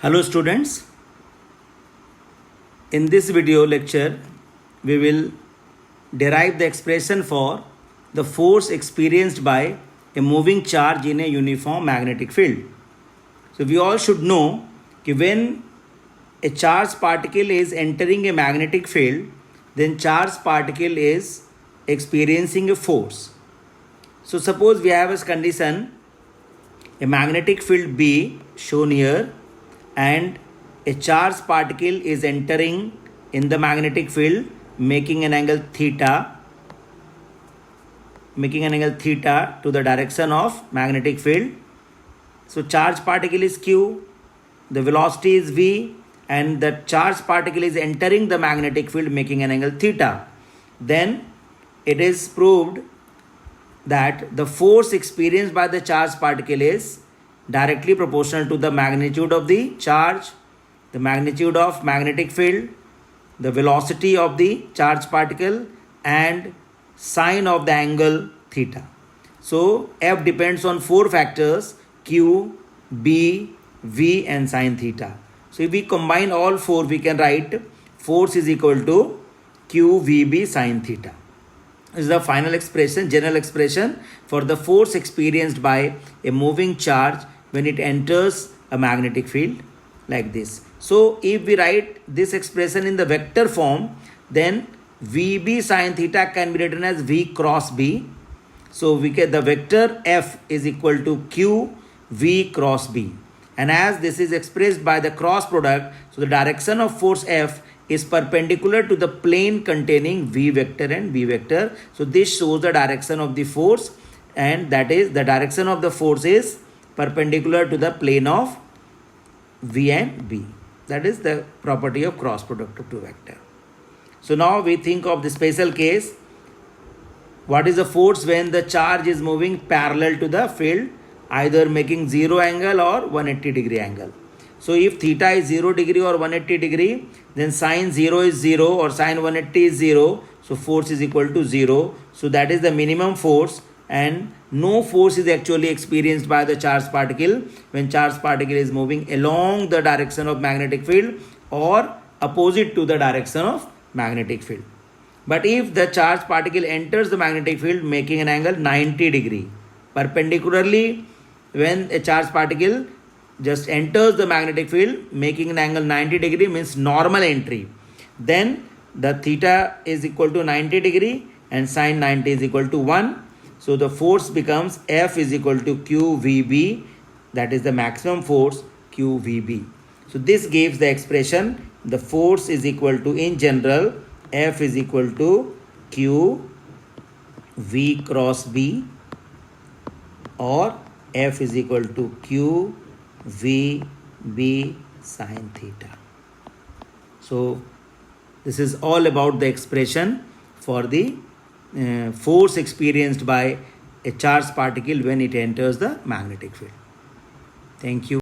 Hello students, in this video lecture we will derive the expression for the force experienced by a moving charge in a uniform magnetic field. So we all should know that when a charged particle is entering a magnetic field, then charged particle is experiencing a force. So suppose we have as condition a magnetic field B shown here, and a charged particle is entering in the magnetic field making an angle theta to the direction of magnetic field. So charged particle is Q, the velocity is V, and the charged particle is entering the magnetic field making an angle theta. Then it is proved that the force experienced by the charged particle is directly proportional to the magnitude of the charge, the magnitude of magnetic field, the velocity of the charged particle, and sine of the angle theta. So F depends on four factors: Q, B, V, and sine theta. So if we combine all four, we can write force is equal to Q, V, B, sine theta. This is the final expression, general expression for the force experienced by a moving charge when it enters a magnetic field like this. So if we write this expression in the vector form, then VB sine theta can be written as V cross B. So we get the vector F is equal to Q V cross B. And as this is expressed by the cross product, so the direction of force F is perpendicular to the plane containing V vector and B vector. So this shows the direction of the force, and that is the direction of the force is perpendicular to the plane of V and B. That is the property of cross product of two vector. So now we think of the special case. What is the force when the charge is moving parallel to the field, either making 0 angle or 180 degree angle? So if theta is 0 degree or 180 degree, then sine 0 is 0 or sine 180 is 0. So force is equal to 0. So that is the minimum force, and no force is actually experienced by the charged particle when charged particle is moving along the direction of magnetic field or opposite to the direction of magnetic field. But if the charged particle enters the magnetic field making an angle 90 degree perpendicularly, when a charged particle just enters the magnetic field making an angle 90 degree means normal entry, then the theta is equal to 90 degree and sine 90 is equal to 1. So the force becomes F is equal to QVB, that is the maximum force QVB. So this gives the expression the force is equal to, in general, F is equal to Q V cross B, or F is equal to Q V B sine theta. So this is all about the expression for the force experienced by a charged particle when it enters the magnetic field. Thank you.